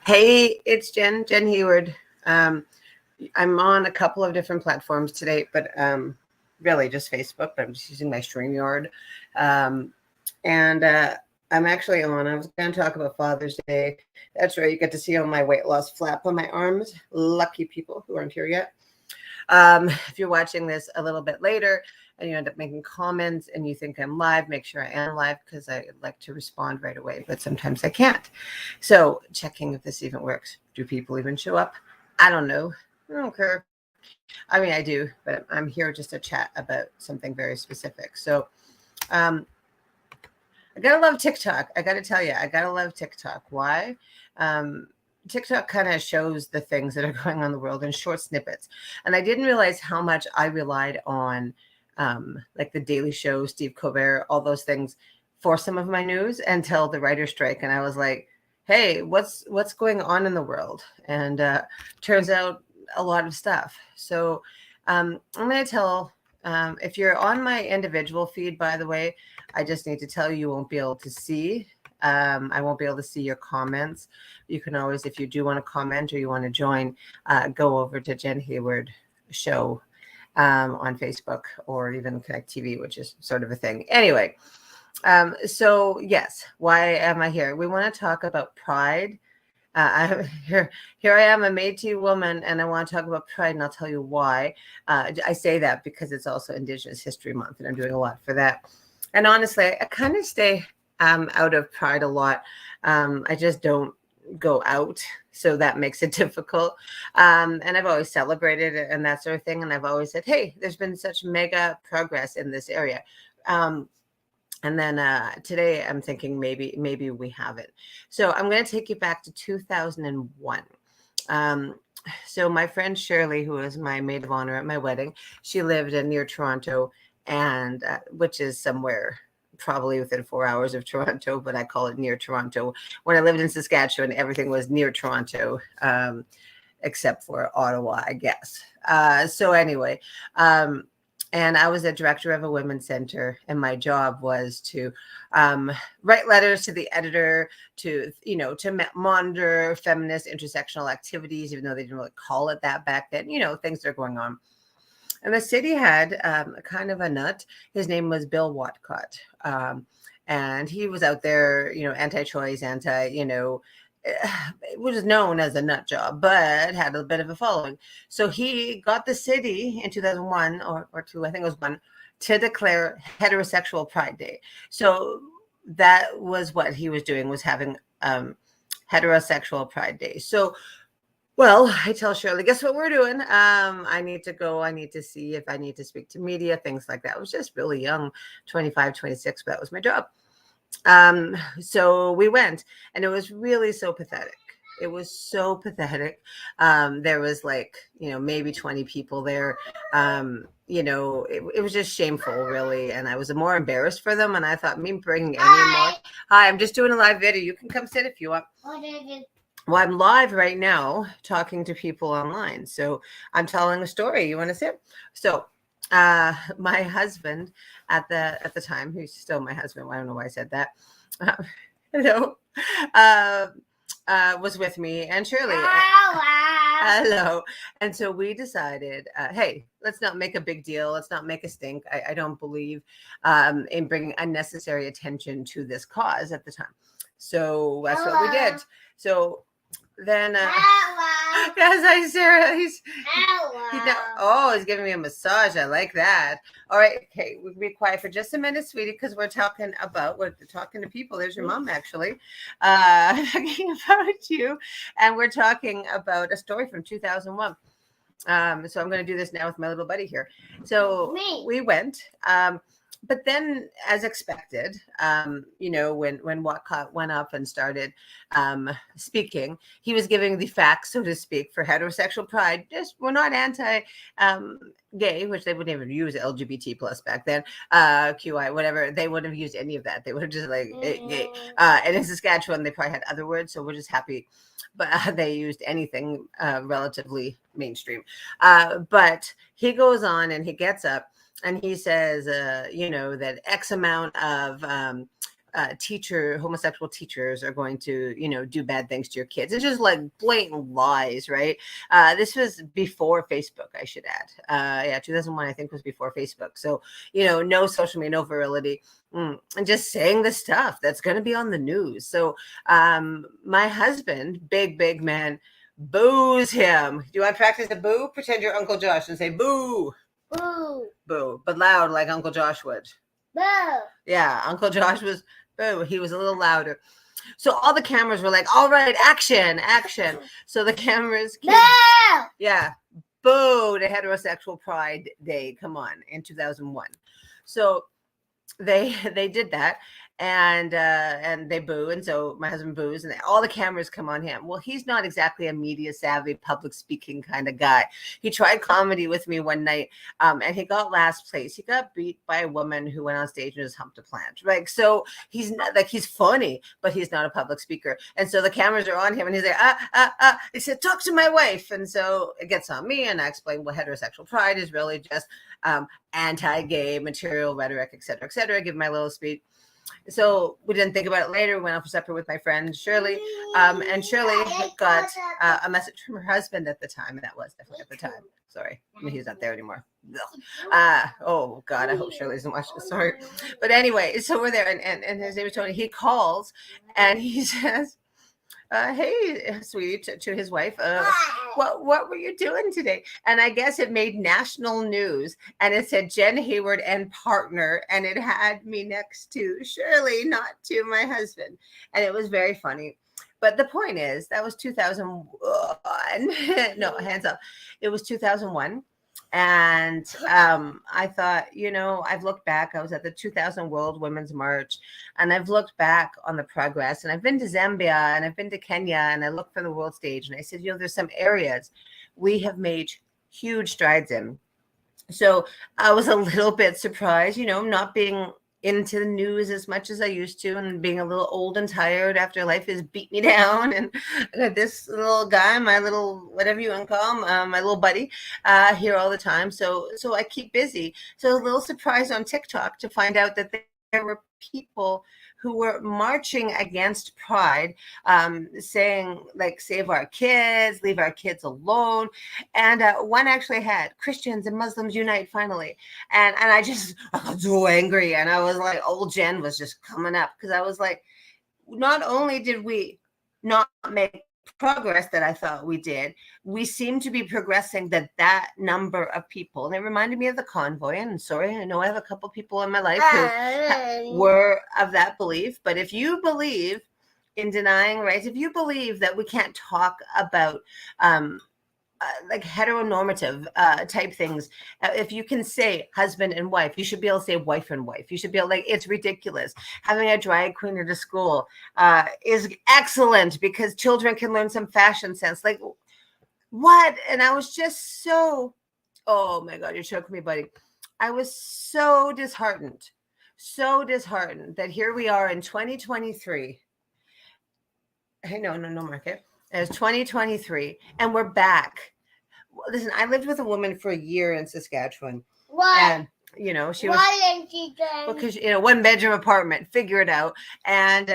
Hey, it's Jen Hayward. Um, I'm on a couple of different platforms today, but really just Facebook. But I'm just using my StreamYard. Um, and I'm actually on. I was going to talk about Father's Day. That's right. You get to see all my weight loss flap on my arms. Lucky people who aren't here yet. If you're watching this a little bit later and you end up making comments and you think I'm live, make sure I am live because I like to respond right away, but sometimes I can't. So checking if this even works. Do people even show up? I don't know. I don't care. I mean, I do, but I'm here just to chat about something very specific. So um, I gotta love TikTok. I gotta tell you, I gotta love TikTok. Why? Um, TikTok kind of shows the things that are going on in the world in short snippets. And I didn't realize how much I relied on like the Daily Show, Steve Colbert, all those things for some of my news until the writer's strike. And I was like, hey, what's going on in the world? And turns out a lot of stuff. So I'm going to tell, if you're on my individual feed, by the way, I just need to tell you, you won't be able to see. I won't be able to see your comments. You can always, if you do want to comment or you want to join, go over to Jen Hayward Show on Facebook or even Connect TV, which is sort of a thing. Anyway, so yes, why am I here? We want to talk about pride. Here I am, a Métis woman, and I want to talk about pride, and I'll tell you why. I say that because it's also Indigenous History Month, and I'm doing a lot for that. And honestly, I kind of stay out of pride a lot. I just don't go out, so that makes it difficult. And I've always celebrated it and that sort of thing. And I've always said, hey, there's been such mega progress in this area. And then today I'm thinking maybe we haven't. So I'm going to take you back to 2001. So my friend Shirley, who was my maid of honor at my wedding, she lived near Toronto, and which is somewhere probably within 4 hours of Toronto, but I call it near Toronto. When I lived in Saskatchewan, everything was near Toronto, except for Ottawa, I guess. So anyway, and I was a director of a women's center, and my job was to write letters to the editor to monitor feminist intersectional activities, even though they didn't really call it that back then, things that are going on. And the city had kind of a nut. His name was Bill Watcott. And he was out there, anti-choice, it was known as a nut job, but had a bit of a following. So he got the city in 2001 or two, I think it was one, to declare heterosexual Pride Day. So that was what he was doing, was having heterosexual Pride Day. So, well, I tell Shirley, guess what we're doing? I need to go. I need to see if I need to speak to media, things like that. I was just really young, 25, 26, but that was my job. So we went, and it was really so pathetic. It was so pathetic. There was maybe 20 people there. It was just shameful, really. And I was more embarrassed for them. And I thought, me bringing any more. Hi, I'm just doing a live video. You can come sit if you want. Well, I'm live right now talking to people online. So I'm telling a story. You want to sit? So my husband at the time, who's still my husband, I don't know why I said that, was with me, and Shirley. Hello. And so we decided, hey, let's not make a big deal. Let's not make a stink. I don't believe in bringing unnecessary attention to this cause at the time. So that's what we did. So then, yes, hi, Sarah. He's giving me a massage. I like that. All right. Okay. We'll be quiet for just a minute, sweetie, because we're talking to people. There's your mom, actually, talking about you. And we're talking about a story from 2001. So I'm going to do this now with my little buddy here. So we went, but then, as expected, when Watcott went up and started speaking, he was giving the facts, so to speak, for heterosexual pride. Just, we're not anti-gay, which they wouldn't even use LGBT plus back then, QI, whatever. They wouldn't have used any of that. They would have just gay. And in Saskatchewan, they probably had other words, so we're just happy. But they used anything relatively mainstream. But he goes on and he gets up. And he says, that X amount of homosexual teachers are going to, do bad things to your kids. It's just like blatant lies, right? This was before Facebook, I should add. Yeah, 2001, I think, was before Facebook. So, no social media, no virility, and just saying the stuff that's going to be on the news. So, my husband, big man, boos him. Do you want to practice the boo? Pretend you're Uncle Josh and say boo. Boo. Boo, but loud like Uncle Josh would. Boo. Yeah, Uncle Josh was boo. He was a little louder. So all the cameras were like, all right, action. So the cameras came, yeah, boo to Heterosexual Pride Day. Come on, in 2001. So they did that, and they boo, and so my husband boos, and all the cameras come on him. Well, he's not exactly a media savvy, public speaking kind of guy. He tried comedy with me one night, and he got last place. He got beat by a woman who went on stage and just humped a plant. Like, so he's not like, he's funny, but he's not a public speaker. And so the cameras are on him, and he's like, he said, talk to my wife. And so it gets on me, and I explain what heterosexual pride is really just anti-gay material rhetoric, et cetera, give my little speech. So we didn't think about it later. Went out for supper with my friend Shirley, and Shirley got a message from her husband at the time, and that was definitely at the time. Sorry, I mean, he's not there anymore. Oh God, I hope Shirley doesn't watch this. Sorry, but anyway, so we're there, and his name is Tony. He calls and he says, hey, sweetie, to his wife, what were you doing today? And I guess it made national news, and it said Jen Hayward and partner, and it had me next to Shirley, not to my husband. And it was very funny. But the point is, that was 2001. No, hands up. It was 2001. And I thought, I've looked back. I was at the 2000 World Women's March, and I've looked back on the progress. And I've been to Zambia, and I've been to Kenya, and I looked for the world stage. And I said, there's some areas we have made huge strides in. So I was a little bit surprised, not being into the news as much as I used to, and being a little old and tired after life has beat me down. And I got this little guy, my little, whatever you want to call him, my little buddy, here all the time. So I keep busy. So a little surprised on TikTok to find out that there were people who were marching against pride, saying like, save our kids, leave our kids alone. And one actually had Christians and Muslims unite finally. And I got so angry. And I was like, old Jen was just coming up, because I was like, not only did we not make progress that I thought we did, we seem to be progressing that number of people. And it reminded me of the convoy. And sorry, I know I have a couple people in my life who were of that belief. But if you believe in denying rights, if you believe that we can't talk about like heteronormative type things, if you can say husband and wife, you should be able to say wife and wife. You should be able, like, it's ridiculous. Having a drag queen at a school is excellent, because children can learn some fashion sense. Like, what? And I was just so, oh my God, you're choking me, buddy. I was so disheartened that here we are in 2023. Hey, no, Market. It was 2023, and we're back. Listen, I lived with a woman for a year in Saskatchewan. Why? And, she was. Why didn't you go? Because, 1-bedroom apartment, figure it out. And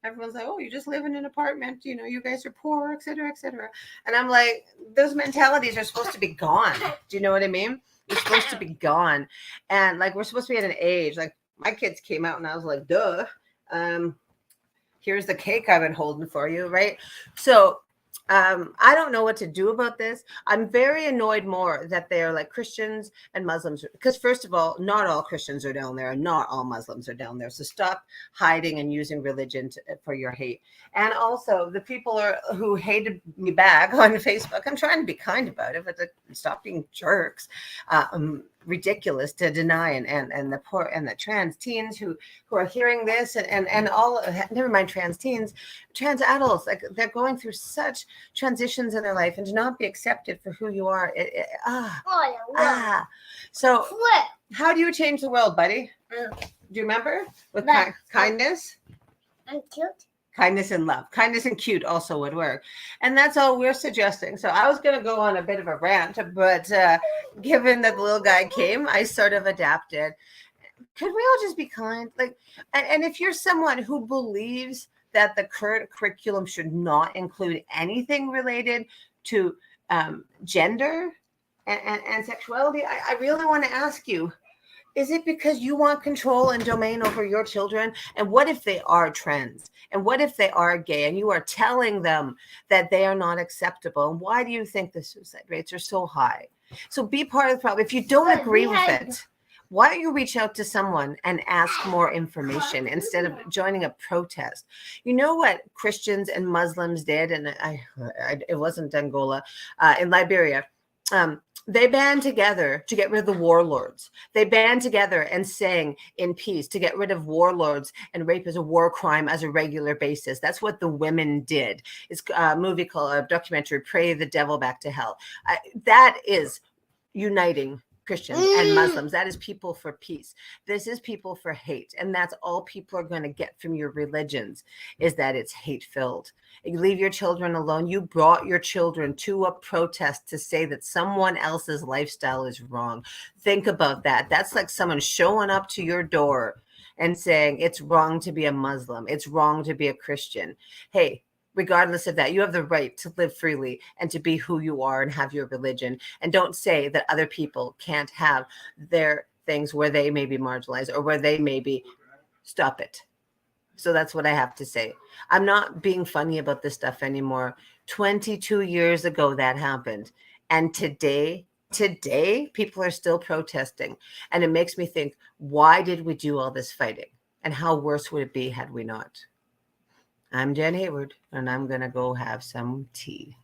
everyone's like, oh, you just live in an apartment. You guys are poor, et cetera, et cetera. And I'm like, those mentalities are supposed to be gone. Do you know what I mean? They're supposed to be gone. And, like, we're supposed to be at an age, like, my kids came out and I was like, duh. Here's the cake I've been holding for you, right? So I don't know what to do about this. I'm very annoyed more that they're like Christians and Muslims, because first of all, not all Christians are down there, and not all Muslims are down there. So stop hiding and using religion for your hate. And also, the people who hated me back on Facebook, I'm trying to be kind about it, but stop being jerks. Ridiculous to deny, and the poor and the trans teens who are hearing this, and all, never mind trans teens, trans adults, like, they're going through such transitions in their life, and to not be accepted for who you are. So how do you change the world, buddy? Do you remember? With kindness? I'm cute. Kindness and love. Kindness and cute also would work. And that's all we're suggesting. So I was going to go on a bit of a rant, but given that the little guy came, I sort of adapted. could we all just be kind? Like, and if you're someone who believes that the current curriculum should not include anything related to gender and sexuality, I really want to ask you, is it because you want control and domain over your children? And what if they are trans? And what if they are gay and you are telling them that they are not acceptable? And why do you think the suicide rates are so high? So be part of the problem. If you don't agree with it, why don't you reach out to someone and ask more information instead of joining a protest? You know what Christians and Muslims did? And it wasn't Angola, in Liberia. They band together to get rid of the warlords. They band together and sang in peace to get rid of warlords and rape as a war crime as a regular basis. That's what the women did. It's a movie called, a documentary, Pray the Devil Back to Hell. That is uniting Christians and Muslims. That is people for peace. This is people for hate. And that's all people are going to get from your religions, is that it's hate filled. You leave your children alone. You brought your children to a protest to say that someone else's lifestyle is wrong. Think about that. That's like someone showing up to your door and saying it's wrong to be a Muslim. It's wrong to be a Christian. Hey, regardless of that, you have the right to live freely and to be who you are and have your religion. And don't say that other people can't have their things where they may be marginalized or where they may be. Stop it. So that's what I have to say. I'm not being funny about this stuff anymore. 22 years ago that happened. And today, people are still protesting. And it makes me think, why did we do all this fighting? And how worse would it be had we not? I'm Jen Hayward, and I'm going to go have some tea.